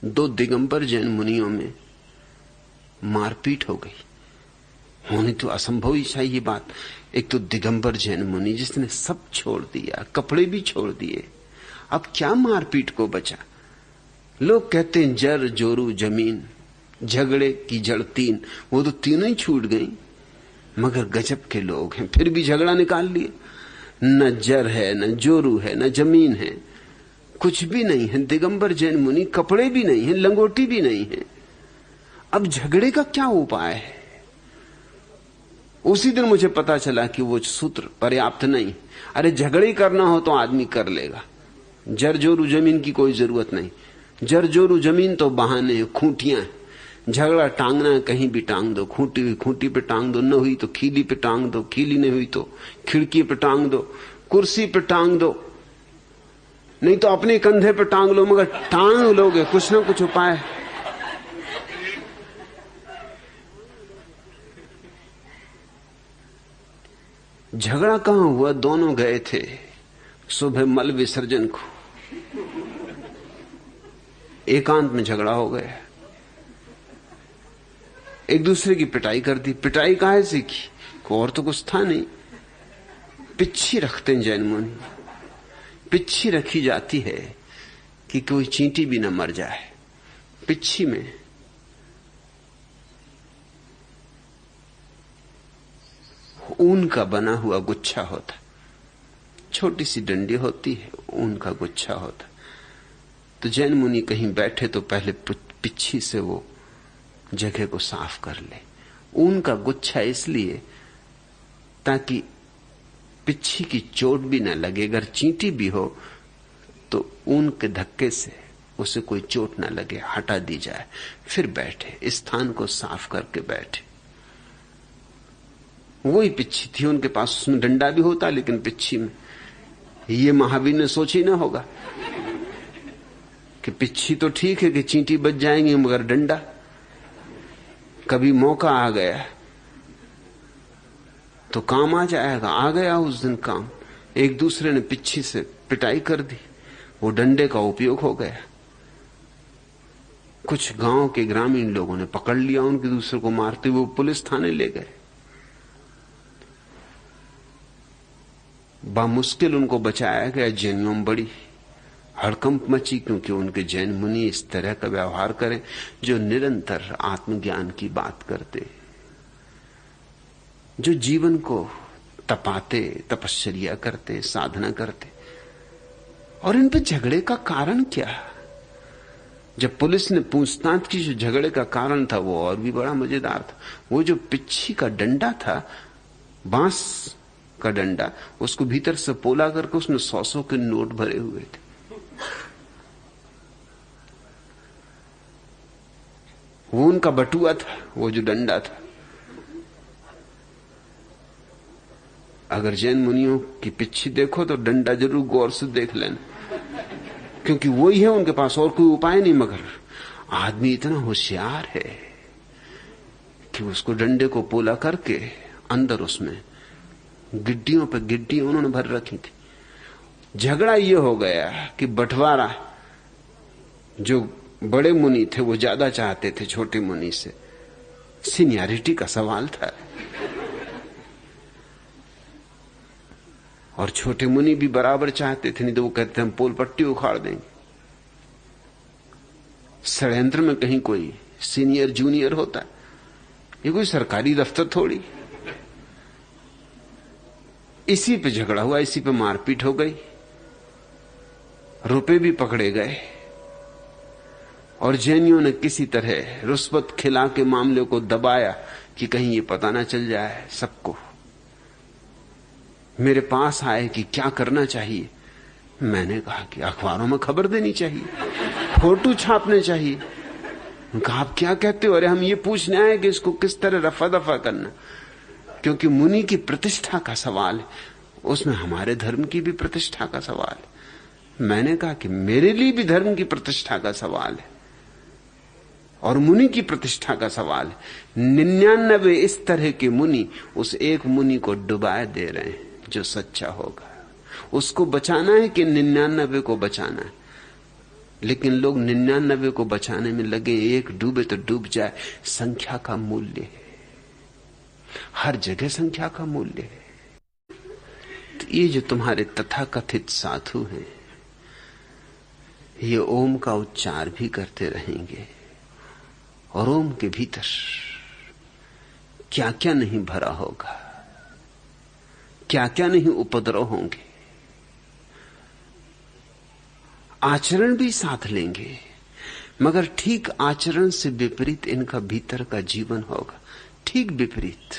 दो दिगंबर जैन मुनियों में मारपीट हो गई। होनी तो असंभव ही चाहिए बात। एक तो दिगंबर जैन मुनि जिसने सब छोड़ दिया, कपड़े भी छोड़ दिए, अब क्या मारपीट को बचा। लोग कहते हैं जर जोरू जमीन, झगड़े की जड़ तीन, वो तो तीनों ही छूट गई। मगर गजब के लोग हैं, फिर भी झगड़ा निकाल लिए। न जर है, न जोरू है, न जमीन है, कुछ भी नहीं है। दिगंबर जैन मुनि, कपड़े भी नहीं है, लंगोटी भी नहीं है, अब झगड़े का क्या उपाय है। उसी दिन मुझे पता चला कि वो सूत्र पर्याप्त नहीं। अरे झगड़े करना हो तो आदमी कर लेगा, जर जोरू जमीन की कोई जरूरत नहीं। जर जोरू जमीन तो बहाने हैं, खूंटियां हैं। झगड़ा टांगना है कहीं भी टांग दो, खूंटी हुई खूंटी पे टांग दो, न हुई तो खीली पे टांग दो, खीली नहीं हुई तो खिड़की पे टांग दो, कुर्सी पे टांग दो, नहीं तो अपने कंधे पे टांग लो, मगर टांग लोगे, कुछ ना कुछ उपाय। झगड़ा कहां हुआ, दोनों गए थे सुबह मल विसर्जन को, एकांत में झगड़ा हो गया, एक दूसरे की पिटाई कर दी। पिटाई काहे सीखी, को और तो कुछ था नहीं। पिच्छी रखते हैं जैन मुनि, पिच्छी रखी जाती है कि कोई चींटी भी न मर जाए। पिच्छी में ऊन का बना हुआ गुच्छा होता, छोटी सी डंडी होती है, ऊन का गुच्छा होता। तो जैन मुनि कहीं बैठे तो पहले पिच्छी से वो जगह को साफ कर ले। ऊन का गुच्छा इसलिए ताकि पिच्छी की चोट भी न लगे, अगर चींटी भी हो तो ऊन के धक्के से उसे कोई चोट न लगे, हटा दी जाए। फिर बैठे, स्थान को साफ करके बैठे। वही पिच्छी थी उनके पास, उसमें डंडा भी होता लेकिन पिच्छी में। ये महावीर ने सोच ही ना होगा कि पिच्छी तो ठीक है कि चींटी बच जाएंगे, मगर डंडा, कभी मौका आ गया तो काम आ जाएगा। आ गया उस दिन काम, एक दूसरे ने पिच्छी से पिटाई कर दी, वो डंडे का उपयोग हो गया। कुछ गांव के ग्रामीण लोगों ने पकड़ लिया उनके दूसरे को मारते हुए, पुलिस थाने ले गए। बामुश्किल उनको बचाया गया। जैनियों में बड़ी हड़कंप मची, क्योंकि उनके जैन मुनि इस तरह का व्यवहार करें जो निरंतर आत्मज्ञान की बात करते, जो जीवन को तपाते, तपश्चर्या करते, साधना करते। और इन पे झगड़े का कारण क्या। जब पुलिस ने पूछताछ की, जो झगड़े का कारण था वो और भी बड़ा मजेदार था। वो जो पिच्छी का डंडा था, बांस का डंडा, उसको भीतर से पोला करके उसमें 100-100 के नोट भरे हुए थे। वो उनका बटुआ था, वो जो डंडा था। अगर जैन मुनियों की पिच्छी देखो तो डंडा जरूर गौर से देख लेना, क्योंकि वही है उनके पास, और कोई उपाय नहीं। मगर आदमी इतना होशियार है कि उसको डंडे को पोला करके अंदर उसमें गिड्डियों पे गिड्डियां उन्होंने भर रखी थी। झगड़ा ये हो गया कि बंटवारा, जो बड़े मुनि थे वो ज्यादा चाहते थे छोटे मुनि से, सीनियरिटी का सवाल था। और छोटे मुनि भी बराबर चाहते थे, नहीं तो वो कहते हम पोल पट्टी उखाड़ देंगे। षड्यंत्र में कहीं कोई सीनियर जूनियर होता है, ये कोई सरकारी दफ्तर थोड़ी। इसी पे झगड़ा हुआ, इसी पे मारपीट हो गई, रुपए भी पकड़े गए। और जैनियों ने किसी तरह रुस्वत खिला के मामले को दबाया कि कहीं ये पता ना चल जाए सबको। मेरे पास आए कि क्या करना चाहिए। मैंने कहा कि अखबारों में खबर देनी चाहिए, फोटो छापने चाहिए। कहा आप क्या कहते हो। अरे हम ये पूछने आए कि इसको किस तरह रफा दफा करना, क्योंकि मुनि की प्रतिष्ठा का सवाल है, उसमें हमारे धर्म की भी प्रतिष्ठा का सवाल है। मैंने कहा कि मेरे लिए भी धर्म की प्रतिष्ठा का सवाल है और मुनि की प्रतिष्ठा का सवाल है। 99 इस तरह के मुनि उस एक मुनि को डुबाए दे रहे हैं जो सच्चा होगा। उसको बचाना है कि 99 को बचाना है। लेकिन लोग 99 को बचाने में लगे, एक डूबे तो डूब जाए। संख्या का मूल्य है, हर जगह संख्या का मूल्य है। तो ये जो तुम्हारे तथाकथित साधु हैं, ये ओम का उच्चार भी करते रहेंगे, और ओम के भीतर क्या क्या नहीं भरा होगा, क्या क्या नहीं उपद्रव होंगे। आचरण भी साथ लेंगे, मगर ठीक आचरण से विपरीत इनका भीतर का जीवन होगा, ठीक विपरीत।